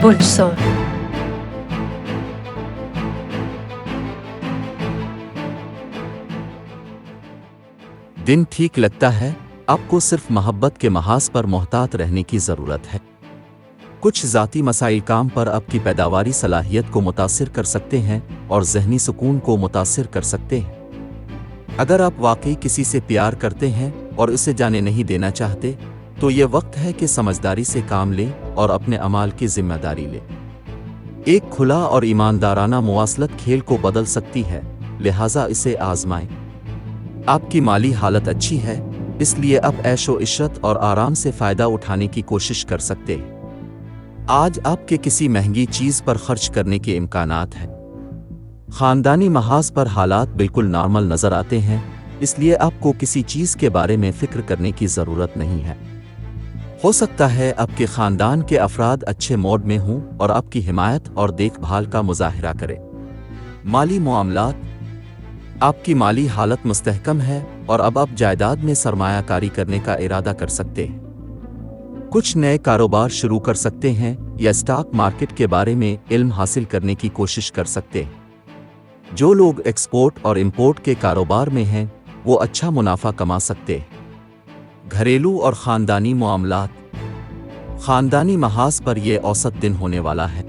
बुर्ज सौर। दिन ठीक लगता है, आपको सिर्फ मोहब्बत के महाज पर मोहतात रहने की ज़रूरत है। कुछ ज़ाती मसाइल काम पर आपकी पैदावारी सलाहियत को मुतासिर कर सकते हैं और ज़हनी सुकून को मुतासिर कर सकते हैं। अगर आप वाकई किसी से प्यार करते हैं और उसे जाने नहीं देना चाहते, तो ये वक्त है कि समझदारी से काम लें और अपने अमाल की जिम्मेदारी लें। एक खुला और ईमानदाराना मुवासलत खेल को बदल सकती है, लिहाजा इसे आजमाएं। आपकी माली हालत अच्छी है, इसलिए आप ऐशो इशरत और आराम से फ़ायदा उठाने की कोशिश कर सकते हैं। आज आपके किसी महंगी चीज़ पर खर्च करने के इम्कानात हैं। ख़ानदानी महाज पर हालात बिल्कुल नॉर्मल नज़र आते हैं, इसलिए आपको किसी चीज़ के बारे में फ़िक्र करने की ज़रूरत नहीं है। हो सकता है आपके ख़ानदान के अफराद अच्छे मूड में हों और आपकी हिमायत और देखभाल का मुज़ाहिरा करें। माली मामलात, आपकी माली हालत मुस्तहकम है और अब आप जायदाद में सरमायाकारी करने का इरादा कर सकते हैं। कुछ नए कारोबार शुरू कर सकते हैं या स्टॉक मार्केट के बारे में इल्म हासिल करने की कोशिश कर सकते हैं। जो लोग एक्सपोर्ट और इंपोर्ट के कारोबार में हैं, वो अच्छा मुनाफा कमा सकते हैं। घरेलू और ख़ानदानी मामलात, ख़ानदानी महाज पर यह औसत दिन होने वाला है।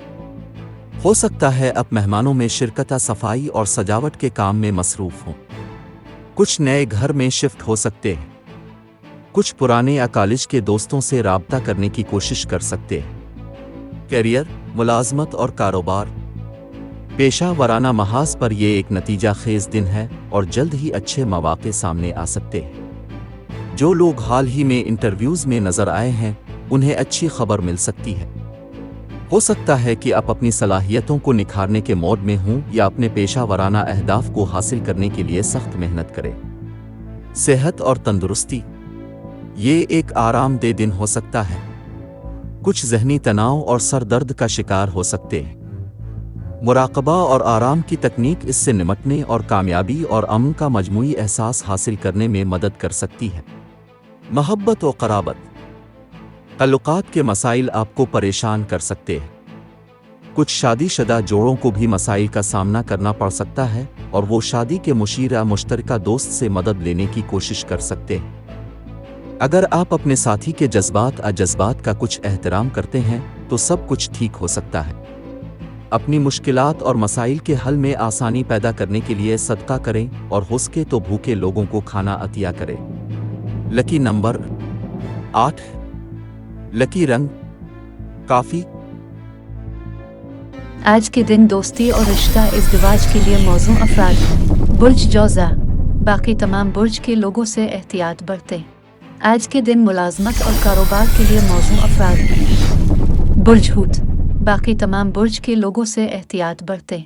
हो सकता है अब मेहमानों में शिरकत, सफाई और सजावट के काम में मसरूफ़ हों। कुछ नए घर में शिफ्ट हो सकते हैं। कुछ पुराने या कॉलेज के दोस्तों से राब्ता करने की कोशिश कर सकते हैं। करियर, मुलाजमत और कारोबार, पेशा वराना महाज पर यह एक नतीजा खेज दिन है और जल्द ही अच्छे मौके सामने आ सकते हैं। जो लोग हाल ही में इंटरव्यूज़ में नज़र आए हैं, उन्हें अच्छी खबर मिल सकती है। हो सकता है कि आप अपनी सलाहियतों को निखारने के मोड में हों या अपने पेशा वराना अहदाफ को हासिल करने के लिए सख्त मेहनत करें। सेहत और तंदुरुस्ती, ये एक आरामदेह दिन हो सकता है। कुछ ज़हनी तनाव और सर दर्द का शिकार हो सकते हैं। मुराक़बा और आराम की तकनीक इससे निमटने और कामयाबी और अमन का मजमूई एहसास हासिल करने में मदद कर सकती है। मोहब्बत और क़राबत, ताल्लुकात के मसाइल आपको परेशान कर सकते हैं। कुछ शादीशुदा जोड़ों को भी मसाइल का सामना करना पड़ सकता है और वो शादी के मुशीर या मुश्तरका दोस्त से मदद लेने की कोशिश कर सकते हैं। अगर आप अपने साथी के जज्बात का कुछ एहतराम करते हैं, तो सब कुछ ठीक हो सकता है। अपनी मुश्किलात और मसाइल के हल में आसानी पैदा करने के लिए सदका करें और हो सके तो भूखे लोगों को खाना अतिया करें। लकी नंबर 8, लकी रंग काफी। आज के दिन दोस्ती और रिश्ता इज़्दिवाज के लिए मौजूद अफराद। बुर्ज जौज़ा, बाकी तमाम बुर्ज के लोगों से एहतियात बरतें। आज के दिन मुलाजमत और कारोबार के लिए मौजूद अफराद। बुर्ज हूत, बाकी तमाम बुर्ज के लोगों से एहतियात बरतें।